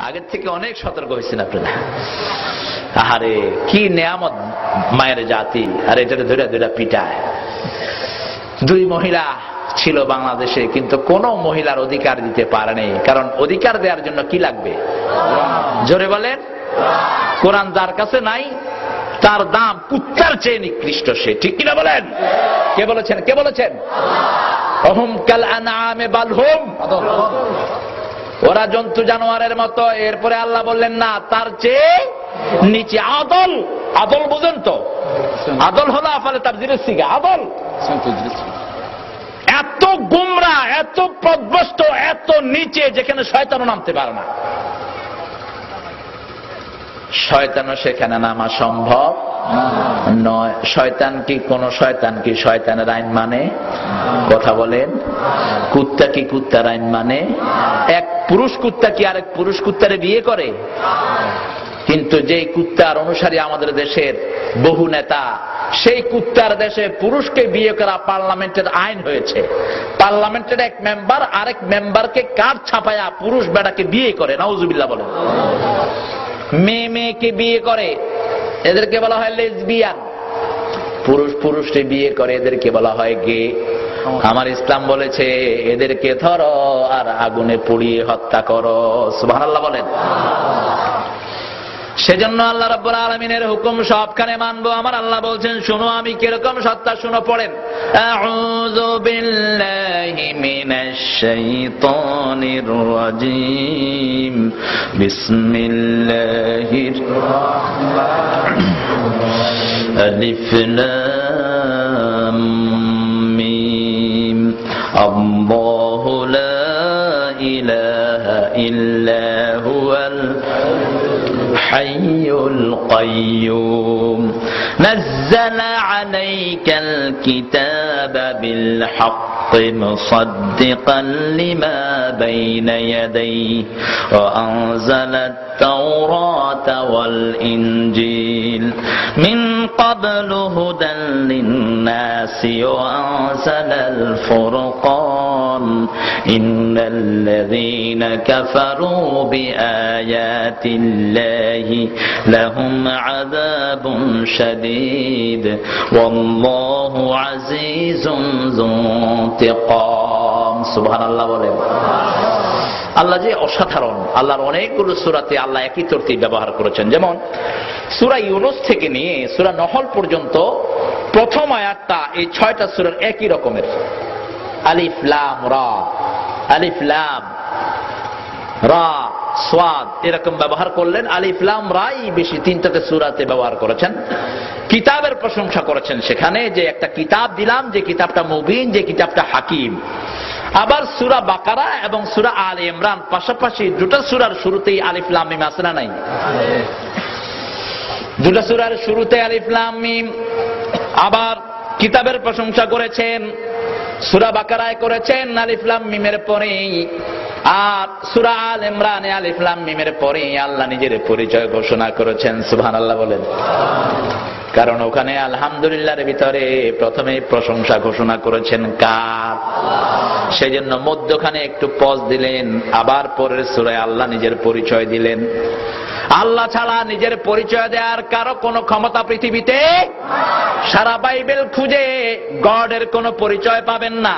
আগের থেকে অনেক সতর্ক হয়েছেন আপনারা। আহারে কি নেয়ামত মায়ের জাতি, আর এটাকে ধরে ধরে পিটায়। 2 মহিলা ছিল বাংলাদেশে, কিন্তু কোন মহিলার অধিকার দিতে পারেনি। কারণ অধিকার দেওয়ার জন্য কি লাগবে? জোরে বলেন। কোরআন যার কাছে নাই তার দাম কুত্তার চেয়ে নিকৃষ্ট সে, ঠিক কিনা বলেন? কে বলেছেন? কে বলেছেন? অহুম কাল আনআমে বাল হুম, ওরা জন্তু জানোয়ারের মতো। এরপরে আল্লাহ বললেন না, তার চেয়ে নিচে। আদল, আদল বুঝেন তো? আদল হলো আফালে তাফজিরের সিগা। আদল এত গুমরা, এত পথভ্রষ্ট, এত নিচে, যেখানে শয়তানও নামতে পারে না। শয়তানও সেখানে নামা সম্ভব নয়। শয়তান কি কোন শয়তান কি শয়তানের আইন মানে? কথা বলেন। কুত্তা কি কুত্তার আইন মানে? এক পুরুষ কুত্তা কি আরেক পুরুষ কুত্তারে বিয়ে করে? কিন্তু যেই কুত্তার অনুসারী আমাদের দেশের বহু নেতা, সেই কুত্তার দেশে পুরুষকে বিয়ে করা পার্লামেন্টের আইন হয়েছে। পার্লামেন্টের এক মেম্বার আরেক মেম্বারকে কার্ড ছাপায়া পুরুষ বেটাকে বিয়ে করে। নাউজুবিল্লাহ বলেন। মেয়ে মেয়েকে বিয়ে করে, এদেরকে বলা হয় লেসবিয়ান। পুরুষ পুরুষকে বিয়ে করে, এদেরকে বলা হয় গে। আমার ইসলাম বলেছে এদেরকে ধরো আর আগুনে পুড়িয়ে হত্যা করো। সুবহানাল্লাহ বলেন। সেজন্য আল্লাহ রাব্বুল আলামিনের হুকুম সবখানে মানবো। আমার আল্লাহ বলছেন শুনো আমি কিরকম সত্তা, শুনো পড়েন। আউযু বিল্লাহি মিনাশ শাইতানির রাজীম, বিসমিল্লাহির আলিফ লাম মিম, আল্লাহু লা ইলাহা ইল্লা হুয়াল حي القيوم نزل عليك الكتاب بالحق مصدقا لما بين يديه وأنزل التوراة والإنجيل من قبل هدى للناس وأنزل الفرقان إن الذين كفروا بآيات الله لهم عذاب شديد والله عزيز ذو انتقام। সুবহান আল্লাহ বলেন। আল্লাহ যে অসাধারণ। আল্লাহর অনেকগুলো সূরাতে আল্লাহ একই তরতিব ব্যবহার করেছেন। যেমন সূরা ইউনূস থেকে নিয়ে সূরা নহল পর্যন্ত প্রথম আয়াতটা এই 6টা সূরার একই রকমের। আলিফ লাম রা, আলিফ লাম রা সাদ এরকম ব্যবহার করলেন। আলিফ লাম রাই বেশি 3টাতে সূরাতে ব্যবহার করেছেন। কিতাবের প্রশংসা করেছেন সেখানে, যে একটা কিতাব দিলাম, যে কিতাবটা মুবিন, যে কিতাবটা হাকিম। আবার সূরা বাকারা এবং সূরা আলে ইমরান পাশাপাশি 2টা সূরার শুরুতেই আলিফ লাম মিম আছে না নাই? 2টা সূরার শুরুতে আলিফ লাম মিম। আবার কিতাবের প্রশংসা করেছেন সূরা বাকারায় করেছেন আলিফ লাম মিমের পরেই, আর সূরা আল ইমরানে আলিফ লাম মিমের পরেই আল্লাহ নিজের পরিচয় ঘোষণা করেছেন। সুবহানাল্লাহ বলেন। কারণ ওখানে আলহামদুলিল্লাহর ভিতরে প্রথমে প্রশংসা ঘোষণা করেছেন কার? সেজন্য মধ্যখানে একটু পজ দিলেন, আবার পরের সূরায় আল্লাহ নিজের পরিচয় দিলেন। আল্লাহ ছাড়া নিজের পরিচয় দেওয়ার কারো কোনো ক্ষমতা পৃথিবীতে, সারা বাইবেল খুঁজে গডের কোনো পরিচয় পাবেন না।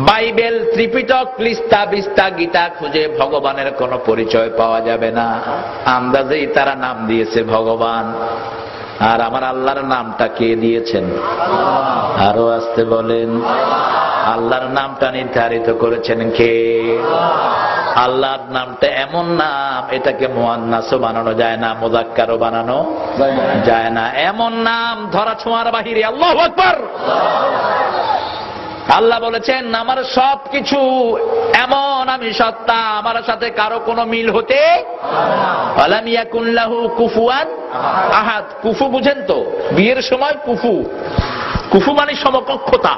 বাইবেল, ত্রিপিটক, লিস্তা বিস্তা, গীতা খুঁজে ভগবানের কোনো পরিচয় পাওয়া যাবে না। আন্দাজেই তারা নাম দিয়েছে ভগবান। আর আমার আল্লাহর নামটা কে দিয়েছেন? আরো আসতে বলেন। আল্লাহর নামটা নির্ধারিত করেছেন কে? আল্লাহর নামটা এমন নাম, এটাকে মুয়ান্নাসও বানানো যায় না, মুযাক্কারও বানানো যায় না। এমন নাম ধরা ছোঁয়ার বাহিরে। আল্লাহু আকবার। আল্লাহ বলেছেন আমার সবকিছু এমন, আমি সত্তা, আমার সাথে কারো কোনো মিল হতে আলাম ইয়াকুন লাহু কুফুয়ান আহাদ। কুফু বুঝেন তো? বিয়ের সময় কুফু, কুফু মানে সমকক্ষতা।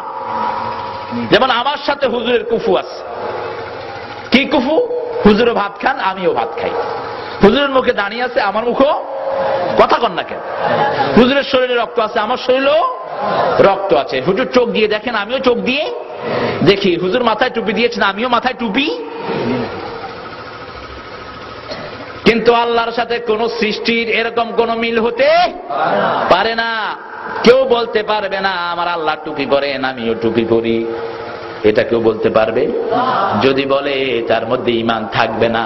যেমন আমার সাথে হুজুরের কুফু আছে। কি কুফু? হুজুরও ভাত খান, আমিও ভাত খাই। হুজুরের মুখে দাঁড়িয়ে আছে, আমার মুখও, কথা কন না কেন? হুজুরের শরীরে রক্ত আছে, আমার শরীরেও রক্ত আছে। হুজুর চোখ দিয়ে দেখেন, আমিও চোখ দিয়ে দেখি। হুজুর মাথায় টুপি দিয়েছেন, আমিও মাথায় টুপি। কিন্তু আল্লাহর সাথে কোন সৃষ্টির এরকম কোন মিল হতে পারে না। কেউ বলতে পারবে না আমার আল্লাহ টুপি পরেন আমিও টুপি পরি, এটা কেউ বলতে পারবে? যদি বলে তার মধ্যে ঈমান থাকবে না।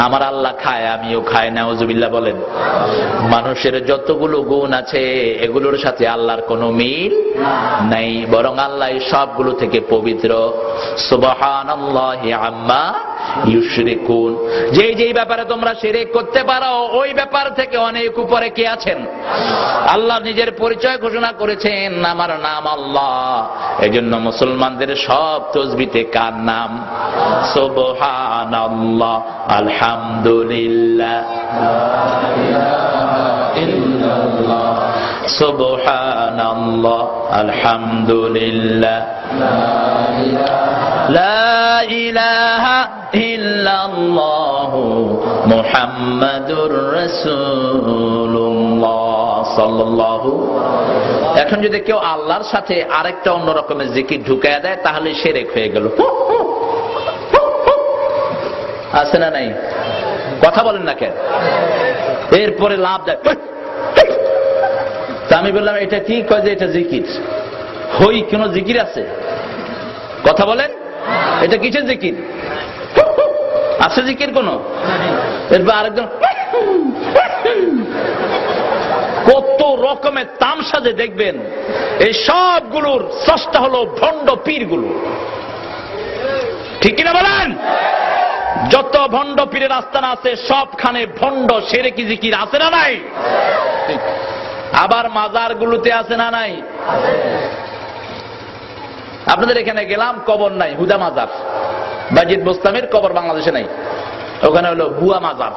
আমার আল্লাহ খায় আমিও খাই, নাউজুবিল্লাহ বলেন। মানুষের যতগুলো গুণ আছে এগুলোর সাথে আল্লাহর কোনো মিল নাই, বরং আল্লাহ সবগুলো থেকে পবিত্র। সুবহানাল্লাহি আম্মা ইউশরিকুন। যেই ব্যাপারে তোমরা শিরক করতে পারো ওই ব্যাপার থেকে অনেক উপরে কে আছেন? আল্লাহ নিজের পরিচয় ঘোষণা করেছেন, আমার নাম আল্লাহ। এজন্য মুসলমানদের সব তাসবিহতে কার নাম? সুবহানাল্লাহ, আলহামদুলিল্লাহ, সুবহানাল্লাহ, আলহামদুলিল্লাহ, লা ইলাহা ইল্লাল্লাহু মুহাম্মাদুর রাসূলুল্লাহ সাল্লাল্লাহু। এখন যদি কেউ আল্লাহর সাথে আরেকটা অন্য রকমের জিকির ঢুকায়া দেয় তাহলে শিরক হয়ে গেল। আছে না নাই? কথা বলেন না কেন? এরপরে লাভ দেয়। তা আমি বললাম এটা কি? কয় যে এটা জিকির। হই কোন জিকির আছে? কথা বলেন, এটা কিসের জিকির? আছে জিকির কোন? এরপর আরেকজন কত রকমের তামসা যে দেখবেন। এই সবগুলোর স্রষ্টা হলো ভণ্ড পীরগুলো, ঠিক কিনা বলেন? যত ভণ্ড পীরের আস্তানা আছে সবখানে ভণ্ড শিরকি জিকির আছে না নাই? আবার মাজার গুলোতে আছে না নাই? আপনাদের এখানে গেলাম, কবর নাই, হুদা মাজার। বাজিদ বোস্তামের কবর বাংলাদেশে নাই, ওখানে হলো ভুয়া মাজার।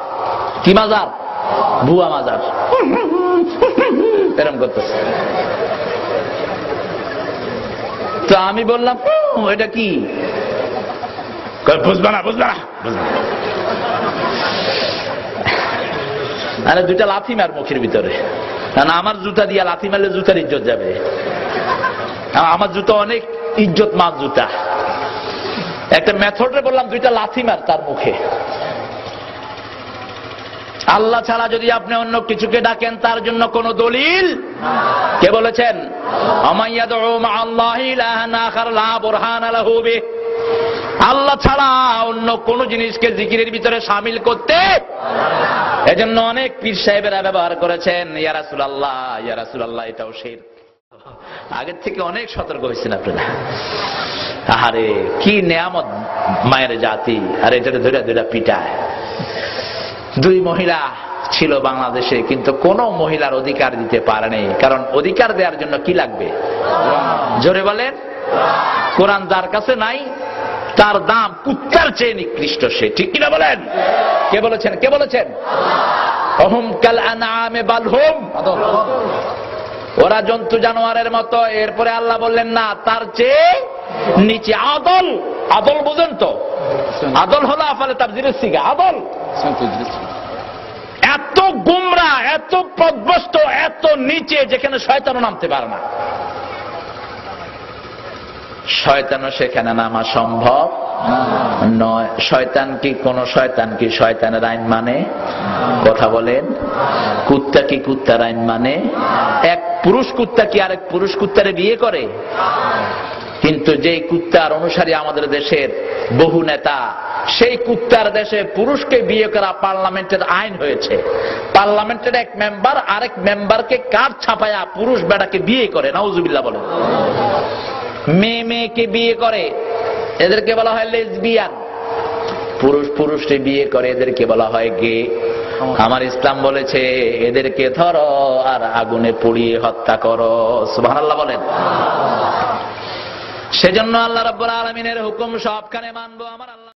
কি মাজার? ভুয়া মাজার। এরকম করতেছে। তো আমি বললাম এটা কি? বুঝবা না, বুঝবা না। আরে দুইটা লাথি মার মুখের ভিতরে। কারণ আমার জুতা দিয়া লাথি মারলে জুতার ইজ্জত যাবে। আমার জুতা অনেক ইজ্জত মান জুতা। একটা মেথডে বললাম দুইটা লাথি মার তার মুখে। আল্লাহ ছাড়া যদি আপনি অন্য কিছুকে ডাকেন তার জন্য কোন দলিল? কে বলেছেন? আমাইয়াদউ মা'আল্লাহি ইলাহান আখার লা বুরহানা লাহু বিহি। আল্লাহ ছাড়া অন্য কোন জিনিসকে জিকিরের ভিতরে শামিল করতে। এজন্য অনেক পীর সাহেবেরা ব্যবহার করেছেন ইয়া রাসূলুল্লাহ, ইয়া রাসূলুল্লাহ, এটাও শিরক। আগের থেকে অনেক সতর্ক হয়েছেন আপনারা। আরে কি নিয়ামত মায়ের জাতি, আর এটা ধরে ধরে পিটায়। দুই মহিলা ছিল বাংলাদেশে, কিন্তু কোন মহিলার অধিকার দিতে পারেনি। কারণ অধিকার দেওয়ার জন্য কি লাগবে? জোরে বলেন। কোরআন যার কাছে নাই তার দাম কুত্তার চেয়ে নিকৃষ্ট সে, ঠিক কিনা বলেন? কে বলেছেন? কে বলেছেন? অহুম কাল আনআমে বাল হুম, ওরা জন্তু জানোয়ারের মতো। এরপরে আল্লাহ বললেন না, তার চেয়ে নিচে। আদল, আদল বুঝেন তো? আদল হলো আফালে তাফজিরের সিগা। আদল এত গুমরা, এত পথভ্রষ্ট, এত নিচে যেখানে শয়তানও নামতে পারে না। শয়তানও সেখানে নামা সম্ভব নয়। শয়তান কি কোন শয়তান কি শয়তানের আইন মানে? কথা বলেন। কুত্তা কি কুত্তার আইন মানে? এক পুরুষ কুত্তা কি আরেক পুরুষ কুত্তারে বিয়ে করে? কিন্তু যেই কুত্তার অনুসারী আমাদের দেশের বহু নেতা, সেই কুত্তার দেশে পুরুষকে বিয়ে করা পার্লামেন্টের আইন হয়েছে। পার্লামেন্টের এক মেম্বার আরেক মেম্বারকে কার্ড ছাপায়া পুরুষ বেটাকে বিয়ে করে। নাউজুবিল্লাহ বলেন। মেয়ে মেয়েকে বিয়ে করে, এদেরকে বলা হয় লেসবিয়ান। পুরুষ পুরুষকে বিয়ে করে, এদেরকে বলা হয় গে। আমার ইসলাম বলেছে এদেরকে ধরো আর আগুনে পুড়িয়ে হত্যা করো। সুবহানাল্লাহ বলেন। সেজন্য আল্লাহ রাব্বুল আলামিনের হুকুম সবখানে মানবো। আমার আল্লাহ